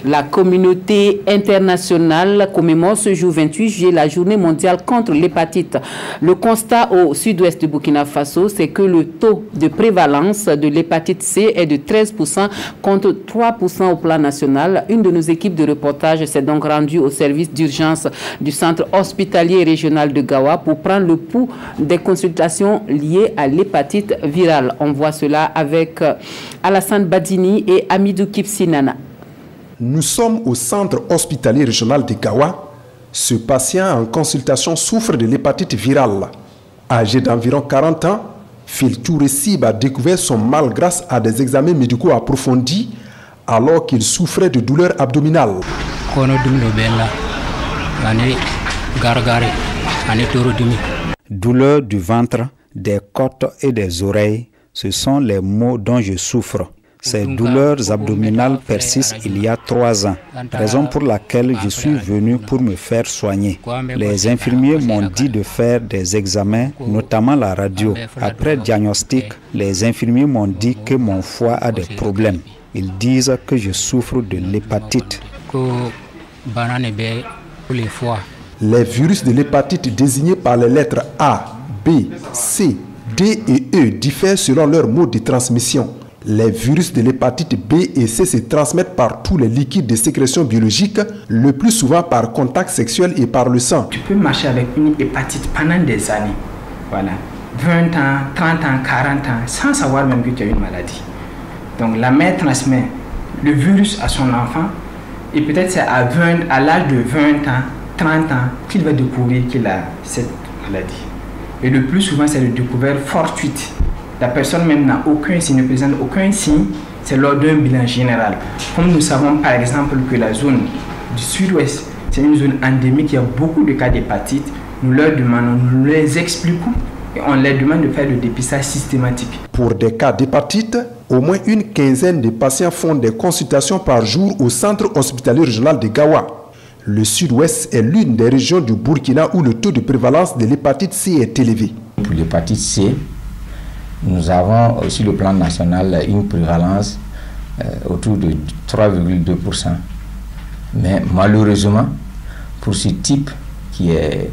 La communauté internationale commémore ce jour 28 juillet la journée mondiale contre l'hépatite. Le constat au sud-ouest du Burkina Faso, c'est que le taux de prévalence de l'hépatite C est de 13% contre 3% au plan national. Une de nos équipes de reportage s'est donc rendue au service d'urgence du centre hospitalier régional de Gawa pour prendre le pouls des consultations liées à l'hépatite virale. On voit cela avec Alassane Badini et Amidou Kipsinana. Nous sommes au centre hospitalier régional de Gawa. Ce patient en consultation souffre de l'hépatite virale. Âgé d'environ 40 ans, Phil Touressib a découvert son mal grâce à des examens médicaux approfondis alors qu'il souffrait de douleurs abdominales. Douleur du ventre, des côtes et des oreilles, ce sont les maux dont je souffre. Ces douleurs abdominales persistent il y a 3 ans, raison pour laquelle je suis venu pour me faire soigner. Les infirmiers m'ont dit de faire des examens, notamment la radio. Après diagnostic, les infirmiers m'ont dit que mon foie a des problèmes. Ils disent que je souffre de l'hépatite. Les virus de l'hépatite désignés par les lettres A, B, C, D et E diffèrent selon leur mode de transmission. Les virus de l'hépatite B et C se transmettent par tous les liquides de sécrétion biologique, le plus souvent par contact sexuel et par le sang. Tu peux marcher avec une hépatite pendant des années, voilà, 20 ans, 30 ans, 40 ans, sans savoir même que tu as une maladie. Donc la mère transmet le virus à son enfant et peut-être c'est à l'âge de 20 ans, 30 ans qu'il va découvrir qu'il a cette maladie. Et le plus souvent c'est le découvert fortuite. La personne même n'a aucun signe, ne présente aucun signe, c'est lors d'un bilan général. Comme nous savons par exemple que la zone du sud-ouest, c'est une zone endémique, il y a beaucoup de cas d'hépatite, nous leur demandons, nous les expliquons et on leur demande de faire le dépistage systématique. Pour des cas d'hépatite, au moins une quinzaine de patients font des consultations par jour au centre hospitalier régional de Gawa. Le sud-ouest est l'une des régions du Burkina où le taux de prévalence de l'hépatite C est élevé. Pour l'hépatite C, nous avons sur le plan national une prévalence autour de 3,2%. Mais malheureusement, pour ce type qui est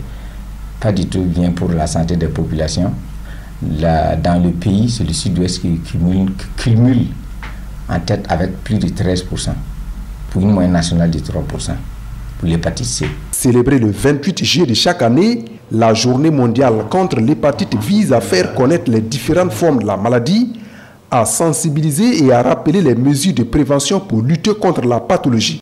pas du tout bien pour la santé des populations, dans le pays, c'est le sud-ouest qui cumule en tête avec plus de 13%, pour une moyenne nationale de 3%. Pour l'hépatite C. Célébrée le 28 juillet de chaque année, la journée mondiale contre l'hépatite vise à faire connaître les différentes formes de la maladie, à sensibiliser et à rappeler les mesures de prévention pour lutter contre la pathologie.